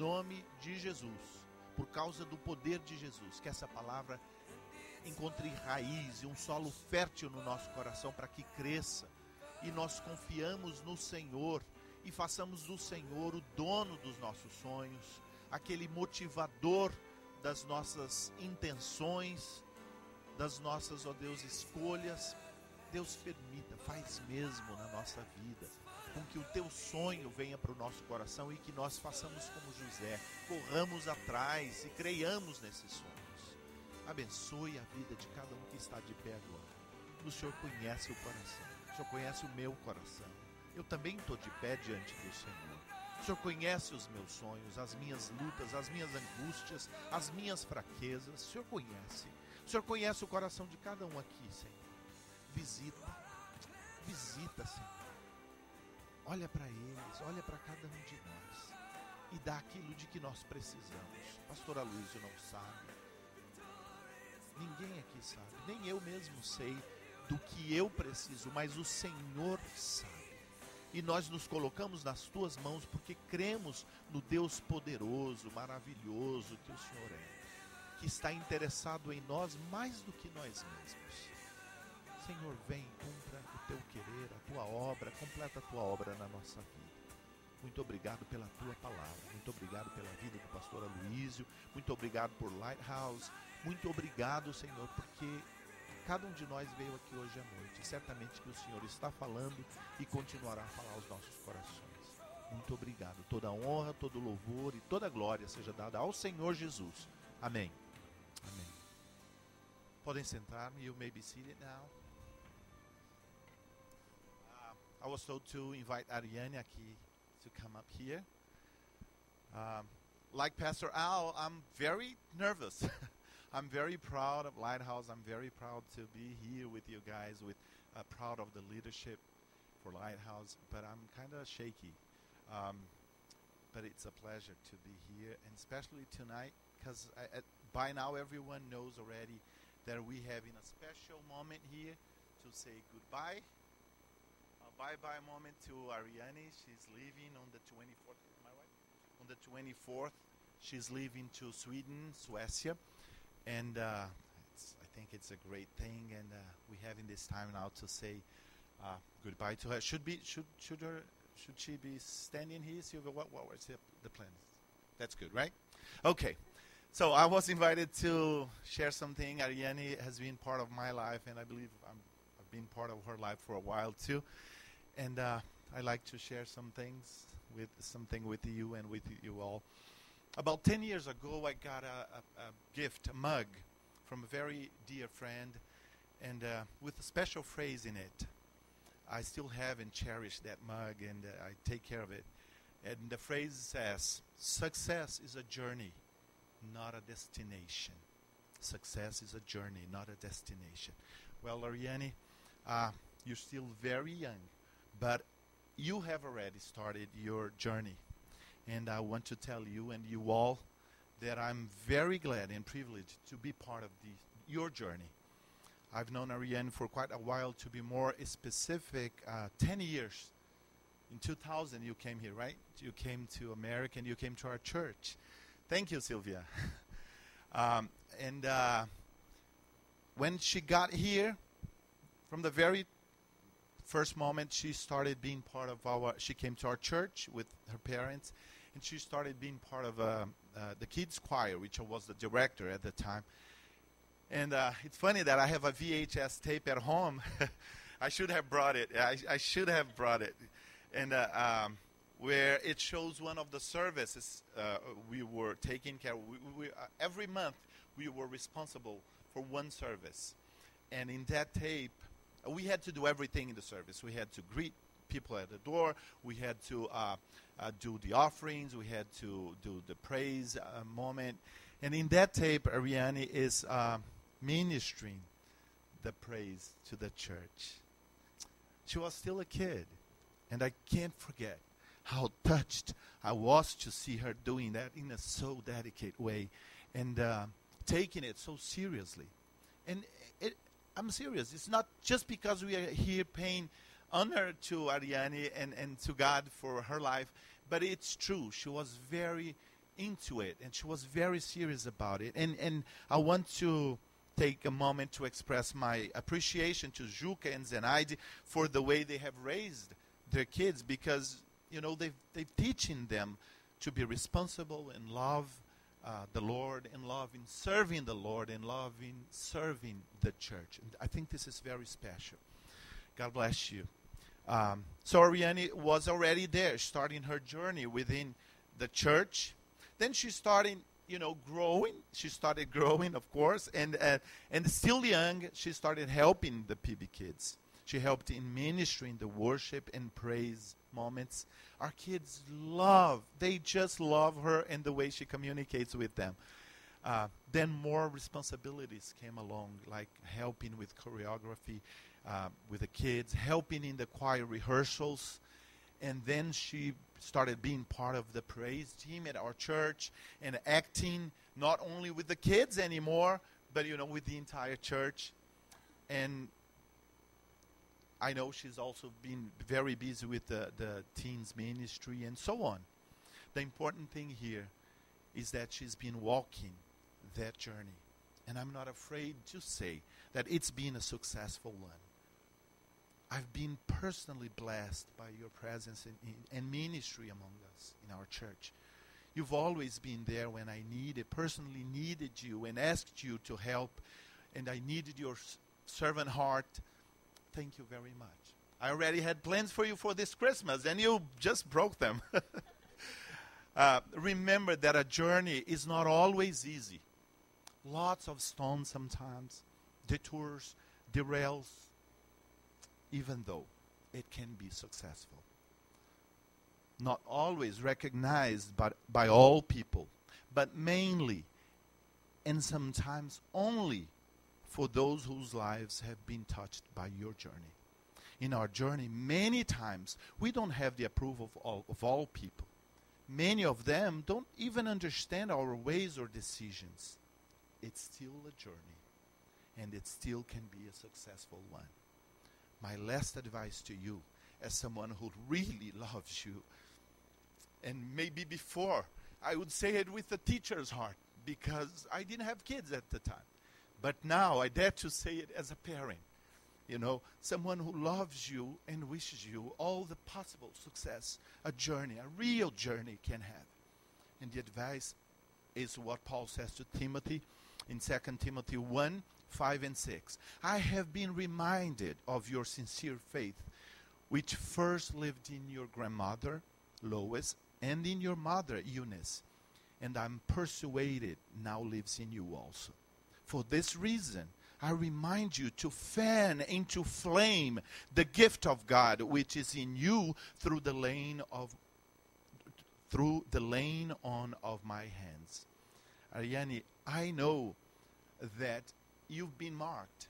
nome de Jesus, por causa do poder de Jesus, que essa palavra encontre raiz e um solo fértil no nosso coração para que cresça. E nós confiamos no Senhor e façamos do Senhor o dono dos nossos sonhos, aquele motivador das nossas intenções, das nossas, ó Deus, escolhas. Deus, permita, faz mesmo na nossa vida, com que o teu sonho venha para o nosso coração e que nós façamos como José, corramos atrás e creiamos nesses sonhos. Abençoe a vida de cada um que está de pé agora. O Senhor conhece o coração, o Senhor conhece o meu coração. Eu também estou de pé diante do Senhor. O Senhor conhece os meus sonhos, as minhas lutas, as minhas angústias, as minhas fraquezas. O Senhor conhece. O Senhor conhece o coração de cada um aqui, Senhor. Visita, Senhor. Olha para eles, olha para cada um de nós e dá aquilo de que nós precisamos. Pastor Aloysio não sabe, ninguém aqui sabe, nem eu mesmo sei do que eu preciso, mas o Senhor sabe. E nós nos colocamos nas tuas mãos porque cremos no Deus poderoso, maravilhoso que o Senhor é, que está interessado em nós mais do que nós mesmos. Senhor, vem, cumpra o teu querer, a tua obra, completa a tua obra na nossa vida. Muito obrigado pela tua palavra, muito obrigado pela vida do pastor Aloysio, muito obrigado por Lighthouse, muito obrigado, Senhor, porque cada um de nós veio aqui hoje à noite, e certamente que o Senhor está falando e continuará a falar aos nossos corações. Muito obrigado, toda honra, todo louvor e toda glória seja dada ao Senhor Jesus. Amém. Amém. Podem sentar-me, you may be seated now. I was told to invite Ariane aqui to come up here. Like Pastor Al, I'm very nervous. I'm very proud of Lighthouse. I'm very proud to be here with you guys, proud of the leadership for Lighthouse, but I'm kind of shaky. But it's a pleasure to be here, and especially tonight, because by now everyone knows already that we're having a special moment here to say goodbye. Bye-bye moment to Ariane. She's leaving on the 24th. Am I right? On the 24th, she's leaving to Sweden, Suecia, and I think it's a great thing. And we're having this time now to say goodbye to her. Should she be standing here, Silvia? What was the plan? That's good, right? Okay. So I was invited to share something. Ariane has been part of my life, and I believe I've been part of her life for a while too. And I like to share something with you and with you all. About 10 years ago, I got a gift, a mug, from a very dear friend, and with a special phrase in it. I still have and cherish that mug, and I take care of it. And the phrase says, "Success is a journey, not a destination." Success is a journey, not a destination. Well, Ariane, you're still very young, but you have already started your journey. And I want to tell you and you all that I'm very glad and privileged to be part of your journey. I've known Ariane for quite a while. To be more specific, 10 years. In 2000 you came here, right? You came to America and you came to our church. Thank you, Sylvia. When she got here, from the very first moment, she started being part of she came to our church with her parents, and she started being part of the kids choir, which I was the director at the time. And it's funny that I have a VHS tape at home. I should have brought it. I should have brought it. And where it shows one of the services we were taking care of. Every month, we were responsible for one service. And in that tape, we had to do everything in the service. We had to greet people at the door. We had to do the offerings. We had to do the praise moment. And in that tape, Ariane is ministering the praise to the church. She was still a kid. And I can't forget how touched I was to see her doing that in a so dedicated way and taking it so seriously. And I'm serious. It's not just because we are here paying honor to Ariane and to God for her life, but it's true. She was very into it, and she was very serious about it. And I want to take a moment to express my appreciation to Juca and Zenaide for the way they have raised their kids, because they're teaching them to be responsible and love the Lord, and love in serving the Lord, and love in serving the church. And I think this is very special. God bless you. So Ariane was already there, starting her journey within the church. Then she started, growing. She started growing, of course, and still young, she started helping the PB kids. She helped in ministering the worship and praise moments. Our kids they just love her and the way she communicates with them. Then more responsibilities came along, like helping with choreography with the kids, helping in the choir rehearsals. And then she started being part of the praise team at our church and acting not only with the kids anymore, but, with the entire church. And I know she's also been very busy with the teens ministry and so on. The important thing here is that she's been walking that journey. And I'm not afraid to say that it's been a successful one. I've been personally blessed by your presence and ministry among us in our church. You've always been there when I personally needed you and asked you to help, and I needed your servant heart. Thank you very much. I already had plans for you for this Christmas, and you just broke them. Remember that a journey is not always easy. Lots of stones sometimes, detours, derails, even though it can be successful. Not always recognized by all people, but mainly and sometimes only for those whose lives have been touched by your journey. In our journey, many times, we don't have the approval of all people. Many of them don't even understand our ways or decisions. It's still a journey, and it still can be a successful one. My last advice to you, as someone who really loves you, and maybe before, I would say it with a teacher's heart, because I didn't have kids at the time. But now I dare to say it as a parent. Someone who loves you and wishes you all the possible success a real journey can have. And the advice is what Paul says to Timothy in 2 Timothy 1, 5 and 6. I have been reminded of your sincere faith, which first lived in your grandmother, Lois, and in your mother, Eunice, and I'm persuaded now lives in you also. For this reason, I remind you to fan into flame the gift of God which is in you through the laying on of my hands. Ariane, I know that you've been marked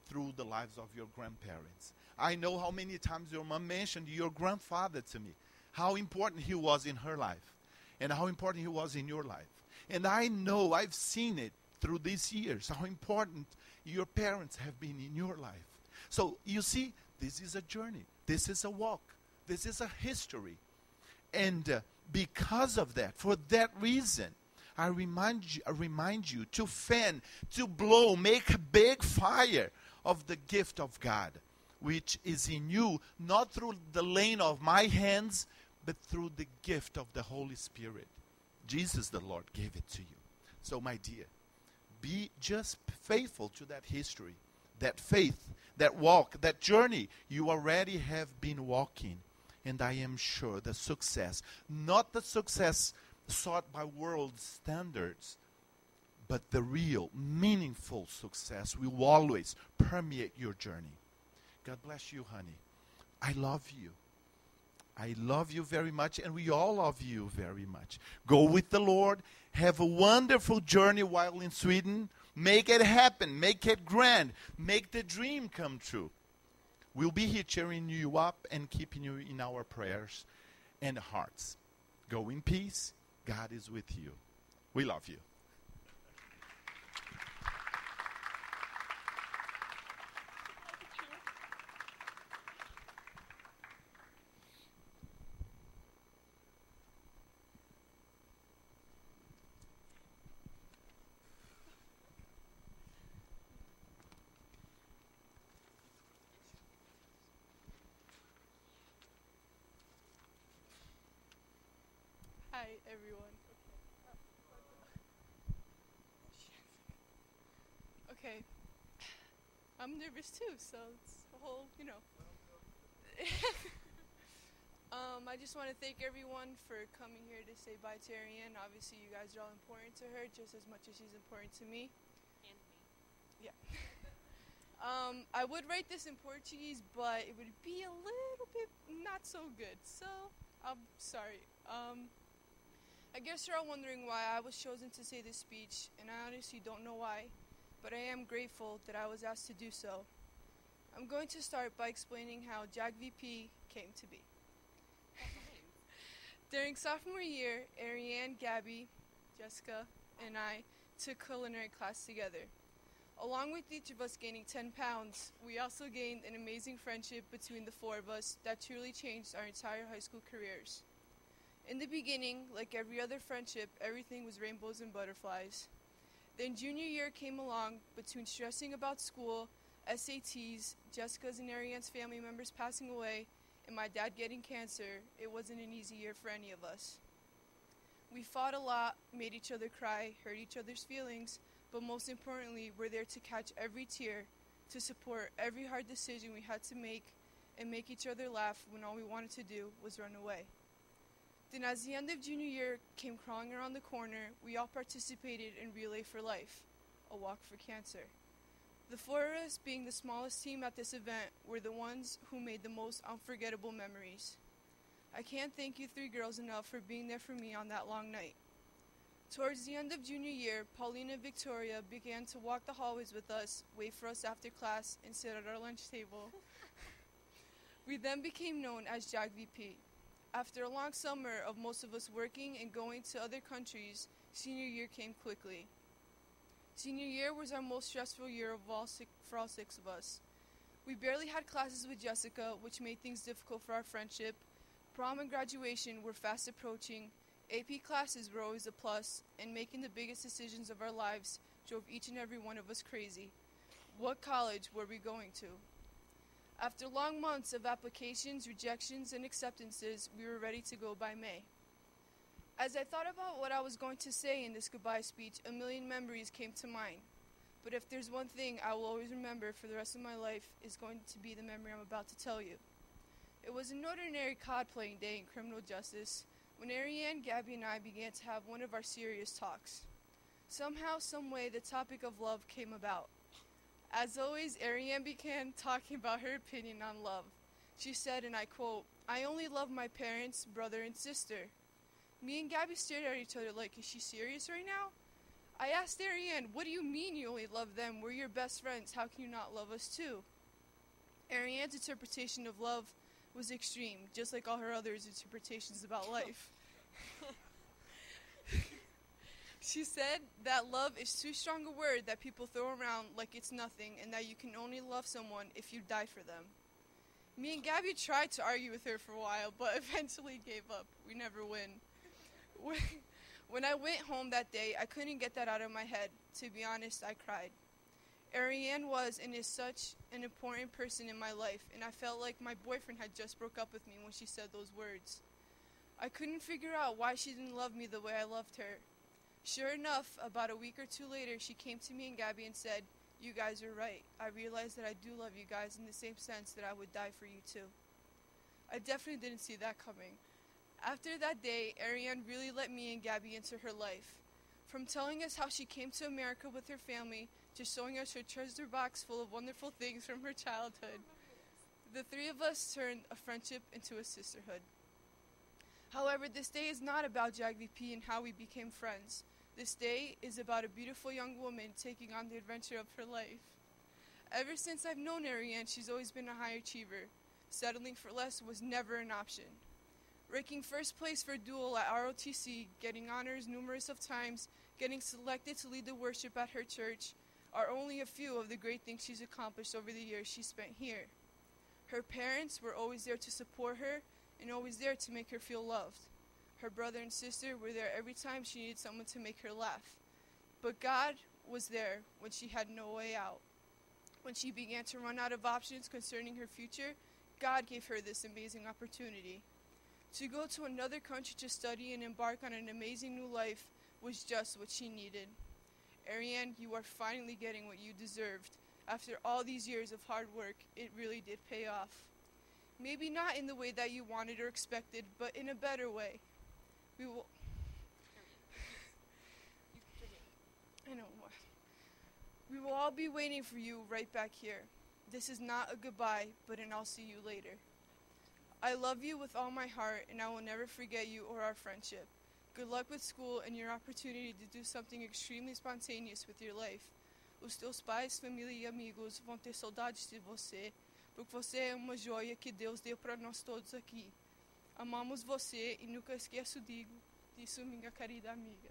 through the lives of your grandparents. I know how many times your mom mentioned your grandfather to me, how important he was in her life, and how important he was in your life. And I know, I've seen it through these years, how important your parents have been in your life. So, you see, this is a journey. This is a walk. This is a history. And because of that, for that reason, I remind you to fan, to blow, make a big fire of the gift of God, which is in you, not through the laying of my hands, but through the gift of the Holy Spirit. Jesus the Lord gave it to you. So, my dear, be just faithful to that history, that faith, that walk, that journey you already have been walking. And I am sure the success, not the success sought by world standards, but the real, meaningful success will always permeate your journey. God bless you, honey. I love you. I love you very much, and we all love you very much. Go with the Lord. Have a wonderful journey while in Sweden. Make it happen. Make it grand. Make the dream come true. We'll be here cheering you up and keeping you in our prayers and hearts. Go in peace. God is with you. We love you. everyone. Okay. I'm nervous too, so it's a whole, I just want to thank everyone for coming here to say bye to Ariane. Obviously, you guys are all important to her just as much as she's important to me. And me. Yeah. I would write this in Portuguese, but it would be a little bit not so good. So, I'm sorry. I guess you're all wondering why I was chosen to say this speech, and I honestly don't know why, but I am grateful that I was asked to do so. I'm going to start by explaining how JAG VP came to be. During sophomore year, Ariane, Gabby, Jessica, and I took culinary class together. Along with each of us gaining 10 pounds, we also gained an amazing friendship between the four of us that truly changed our entire high school careers. In the beginning, like every other friendship, everything was rainbows and butterflies. Then junior year came along. Between stressing about school, SATs, Jessica's and Ariane's family members passing away, and my dad getting cancer, it wasn't an easy year for any of us. We fought a lot, made each other cry, hurt each other's feelings, but most importantly, we're there to catch every tear, to support every hard decision we had to make, and make each other laugh when all we wanted to do was run away. Then as the end of junior year came crawling around the corner, we all participated in Relay for Life, a walk for cancer. The four of us, being the smallest team at this event, were the ones who made the most unforgettable memories. I can't thank you three girls enough for being there for me on that long night. Towards the end of junior year, Paulina and Victoria began to walk the hallways with us, wait for us after class, and sit at our lunch table. We then became known as JAG VP. After a long summer of most of us working and going to other countries, senior year came quickly. Senior year was our most stressful year for all six of us. We barely had classes with Jessica, which made things difficult for our friendship. Prom and graduation were fast approaching. AP classes were always a plus, and making the biggest decisions of our lives drove each and every one of us crazy. What college were we going to? After long months of applications, rejections, and acceptances, we were ready to go by May. As I thought about what I was going to say in this goodbye speech, a million memories came to mind. But if there's one thing I will always remember for the rest of my life, is going to be the memory I'm about to tell you. It was an ordinary card-playing day in criminal justice when Ariane, Gabby, and I began to have one of our serious talks. Somehow, someway, the topic of love came about. As always, Ariane began talking about her opinion on love. She said, and I quote, "I only love my parents, brother, and sister." Me and Gabby stared at each other like, is she serious right now? I asked Ariane, what do you mean you only love them? We're your best friends. How can you not love us too? Ariane's interpretation of love was extreme, just like all her other interpretations about life. She said that love is too strong a word that people throw around like it's nothing, and that you can only love someone if you die for them. Me and Gabby tried to argue with her for a while, but eventually gave up. We never win. When I went home that day, I couldn't get that out of my head. To be honest, I cried. Ariane was and is such an important person in my life, and I felt like my boyfriend had just broke up with me when she said those words. I couldn't figure out why she didn't love me the way I loved her. Sure enough, about a week or two later, she came to me and Gabby and said, "You guys are right. I realized that I do love you guys in the same sense that I would die for you too." I definitely didn't see that coming. After that day, Ariane really let me and Gabby into her life. From telling us how she came to America with her family to showing us her treasure box full of wonderful things from her childhood, the three of us turned a friendship into a sisterhood. However, this day is not about JAG VP and how we became friends. This day is about a beautiful young woman taking on the adventure of her life. Ever since I've known Ariane, she's always been a high achiever. Settling for less was never an option. Ranking first place for dual at ROTC, getting honors numerous of times, getting selected to lead the worship at her church are only a few of the great things she's accomplished over the years she spent here. Her parents were always there to support her and always there to make her feel loved. Her brother and sister were there every time she needed someone to make her laugh. But God was there when she had no way out. When she began to run out of options concerning her future, God gave her this amazing opportunity. To go to another country to study and embark on an amazing new life was just what she needed. Ariane, you are finally getting what you deserved. After all these years of hard work, it really did pay off. Maybe not in the way that you wanted or expected, but in a better way. We will... I know what. We will all be waiting for you right back here. This is not a goodbye, but an I'll see you later. I love you with all my heart, and I will never forget you or our friendship. Good luck with school and your opportunity to do something extremely spontaneous with your life. Os teus pais, família e amigos vão ter saudades de você, porque você é uma joia que Deus deu para nós todos aqui. Amamos você e nunca esqueço disso, minha querida amiga.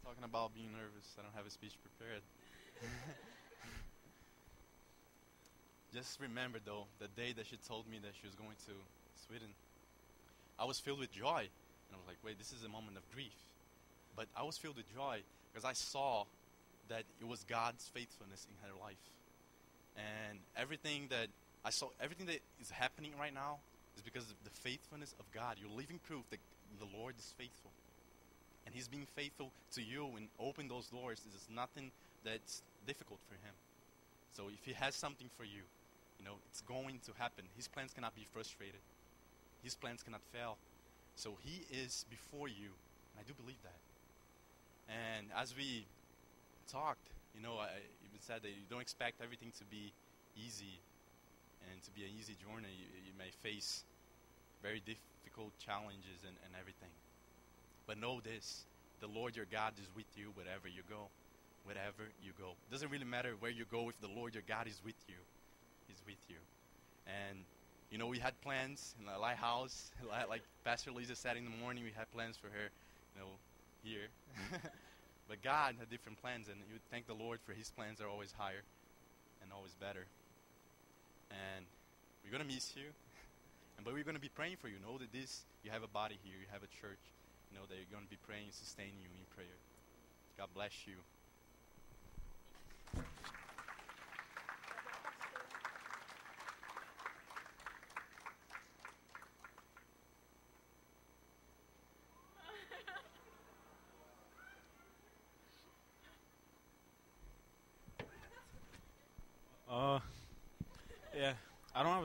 Talking about being nervous, I don't have a speech prepared. Just remember though, the day that she told me that she was going to Sweden, I was filled with joy. And I was like, wait, this is a moment of grief. But I was filled with joy because I saw that it was God's faithfulness in her life. And everything that is happening right now is because of the faithfulness of God. You're living proof that the Lord is faithful. And He's being faithful to you and open those doors. This is nothing that's difficult for Him. So if He has something for you, it's going to happen. His plans cannot be frustrated. His plans cannot fail. So He is before you, and I do believe that. And as we talked, I even said that you don't expect everything to be easy and to be an easy journey. You may face very difficult challenges and everything. But know this, the Lord your God is with you wherever you go. Wherever you go. It doesn't really matter where you go if the Lord your God is with you. He's with you. And, we had plans in the lighthouse. Like Pastor Lisa said in the morning, we had plans for her, here. But God had different plans, and you would thank the Lord for His plans are always higher and always better. And we're going to miss you. But we're going to be praying for you. Know that you have a body here, you have a church. That you're going to be praying, sustaining you in prayer. God bless you. Yeah, I don't have